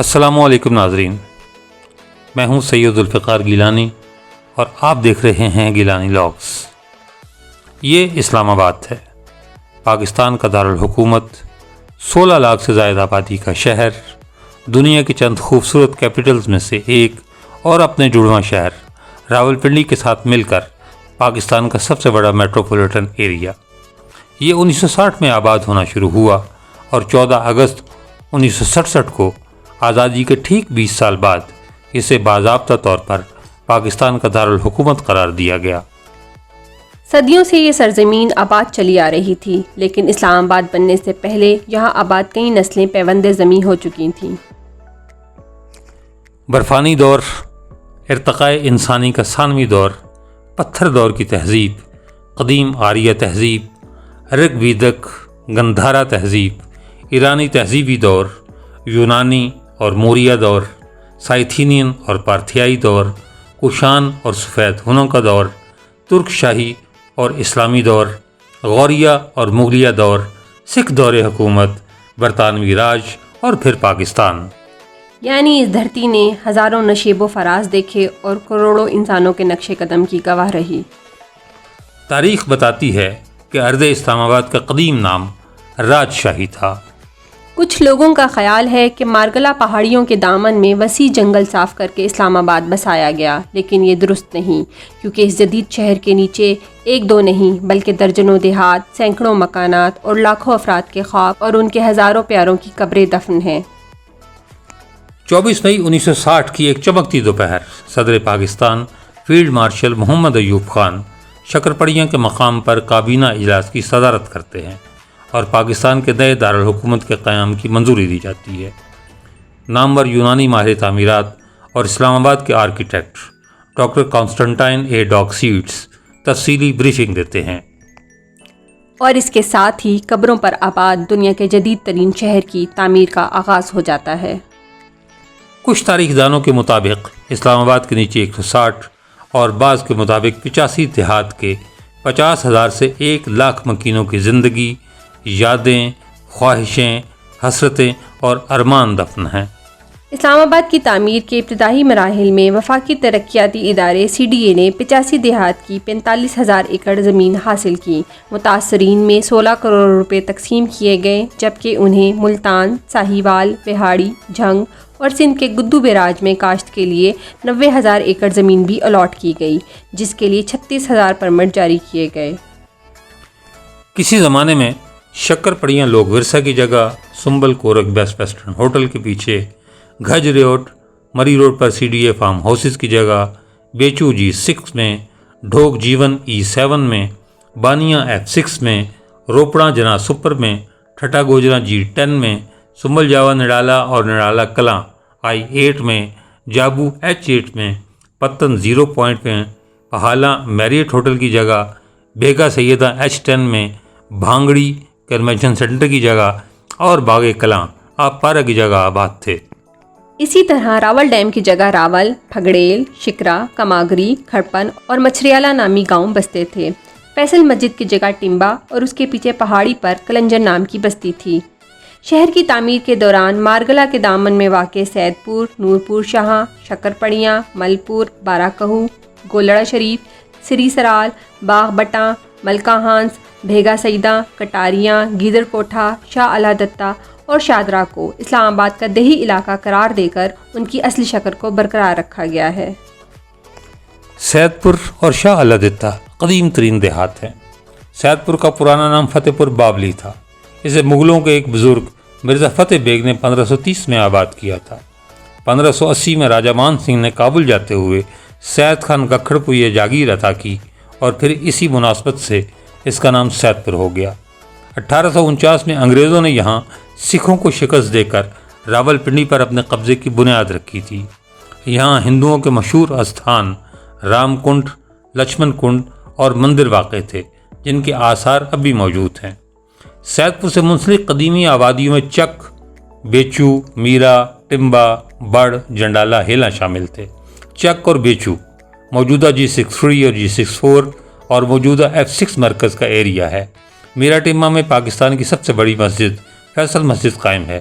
السلام علیکم ناظرین، میں ہوں سید ذوالفقار گیلانی اور آپ دیکھ رہے ہیں گیلانی لاگز۔ یہ اسلام آباد ہے، پاکستان کا دارالحکومت، 16 لاکھ سے زائد آبادی کا شہر، دنیا کی چند خوبصورت کیپٹلز میں سے ایک اور اپنے جڑواں شہر راولپنڈی کے ساتھ مل کر پاکستان کا سب سے بڑا میٹروپولیٹن ایریا۔ یہ 1960 میں آباد ہونا شروع ہوا اور 14 اگست 1967 کو آزادی کے ٹھیک 20 سال بعد اسے باضابطہ طور پر پاکستان کا دارالحکومت قرار دیا گیا۔ صدیوں سے یہ سرزمین آباد چلی آ رہی تھی، لیکن اسلام آباد بننے سے پہلے یہاں آباد کئی نسلیں پیوند زمیں ہو چکی تھیں۔ برفانی دور، ارتقاء انسانی کا ثانوی دور، پتھر دور کی تہذیب، قدیم آریہ تہذیب، رگ ویدک گندھارا تہذیب، ایرانی تہذیبی دور، یونانی اور موریہ دور، سائتھینین اور پارتھیائی دور، کوشان اور سفید ہنوں کا دور، ترک شاہی اور اسلامی دور، غوریہ اور مغلیہ دور، سکھ دور حکومت، برطانوی راج اور پھر پاکستان۔ یعنی اس دھرتی نے ہزاروں نشیب و فراز دیکھے اور کروڑوں انسانوں کے نقش قدم کی گواہ رہی۔ تاریخ بتاتی ہے کہ ارض اسلام آباد کا قدیم نام راج شاہی تھا۔ کچھ لوگوں کا خیال ہے کہ مارگلا پہاڑیوں کے دامن میں وسیع جنگل صاف کر کے اسلام آباد بسایا گیا، لیکن یہ درست نہیں، کیونکہ اس جدید شہر کے نیچے ایک دو نہیں بلکہ درجنوں دیہات، سینکڑوں مکانات اور لاکھوں افراد کے خواب اور ان کے ہزاروں پیاروں کی قبریں دفن ہیں۔ 24 مئی 1960 کی ایک چمکتی دوپہر، صدر پاکستان فیلڈ مارشل محمد ایوب خان شکرپڑیاں کے مقام پر کابینہ اجلاس کی صدارت کرتے ہیں اور پاکستان کے نئے دارالحکومت کے قیام کی منظوری دی جاتی ہے۔ نامور یونانی ماہر تعمیرات اور اسلام آباد کے آرکیٹیکٹ ڈاکٹر کانسٹنٹائن اے ڈاک سیٹس تفصیلی بریفنگ دیتے ہیں، اور اس کے ساتھ ہی قبروں پر آباد دنیا کے جدید ترین شہر کی تعمیر کا آغاز ہو جاتا ہے۔ کچھ تاریخ دانوں کے مطابق اسلام آباد کے نیچے 160 اور بعض کے مطابق 85 دیہات کے 50,000 سے 1 لاکھ مکینوں کی زندگی، یادیں، خواہشیں، حسرتیں اور ارمان دفن ہیں۔ اسلام آباد کی تعمیر کے ابتدائی مراحل میں وفاقی ترقیاتی ادارے CDA نے 85 دیہات کی 45,000 ایکڑ زمین حاصل کی۔ متاثرین میں 16 کروڑ روپے تقسیم کیے گئے، جبکہ انہیں ملتان، ساہیوال، پہاڑی، جھنگ اور سندھ کے گدو بیراج میں کاشت کے لیے 90,000 ایکڑ زمین بھی الاٹ کی گئی، جس کے لیے 36,000 پرمٹ جاری کیے گئے۔ کسی زمانے میں شکر پڑیاں لوگ ورثہ کی جگہ، سنبل کورک بیسٹ ویسٹرن ہوٹل کے پیچھے، گھج روڈ، مری روڈ پر CDA فارم ہاؤسز کی جگہ، بیچو G6 میں، ڈھوک جیون E7 میں، بانیاں F6 میں، روپڑا جنا سپر میں، ٹھٹا گوجرا G10 میں، سنبل جاوا نڈالا اور نڈالا کلاں I8 میں، جابو H8 میں، پتن 0 پوائنٹ میں، پہالا میریٹ ہوٹل کی جگہ، بیگا سیدہ H10 میں، بھانگڑی کنونشن سینٹر کی جگہ اور باغ کلاں آپ پارا کی جگہ آباد تھے۔ اسی طرح راول ڈیم کی جگہ راول، پھگڑیل، شکرا، کماگری، کھڑپن اور مچھریالہ نامی گاؤں بستے تھے۔ فیصل مسجد کی جگہ ٹمبا اور اس کے پیچھے پہاڑی پر کلنجر نام کی بستی تھی۔ شہر کی تعمیر کے دوران مارگلا کے دامن میں واقع سید پور، نورپور شاہ، شکرپڑیاں، ملپور، بارہ کہو، گولڑا شریف، سری سرال، باغ بٹاں، ملکہ ہانس، بھیگا سیدہ، کٹاریاں، گیدر کوٹھا، شاہ اللہ دتہ اور شادرہ کو اسلام آباد کا دیہی علاقہ قرار دے کر ان کی اصلی شکل کو برقرار رکھا گیا ہے۔ سید پور اور شاہ اللہ دتہ قدیم ترین دیہات ہیں۔ سید پور کا پرانا نام فتح پور بابلی تھا۔ اسے مغلوں کے ایک بزرگ مرزا فتح بیگ نے 1530 میں آباد کیا تھا۔ 1580 میں راجہ مان سنگھ نے کابل جاتے ہوئے سید خان گکھڑ کو یہ جاگیر عطا کی اور پھر اسی مناسبت سے اس کا نام سید پور ہو گیا۔ 1849 میں انگریزوں نے یہاں سکھوں کو شکست دے کر راول پنڈی پر اپنے قبضے کی بنیاد رکھی تھی۔ یہاں ہندوؤں کے مشہور استھان رام کنڈ، لچھمن کنڈ اور مندر واقع تھے، جن کے آثار اب بھی موجود ہیں۔ سید پور سے منسلک قدیمی آبادیوں میں چک، بیچو، میرا، ٹمبا، بڑ، جنڈالا، ہیلا شامل تھے۔ چک اور بیچو موجودہ G63 اور G64 اور موجودہ F6 مرکز کا ایریا ہے۔ میرا ٹمبا میں پاکستان کی سب سے بڑی مسجد فیصل مسجد قائم ہے،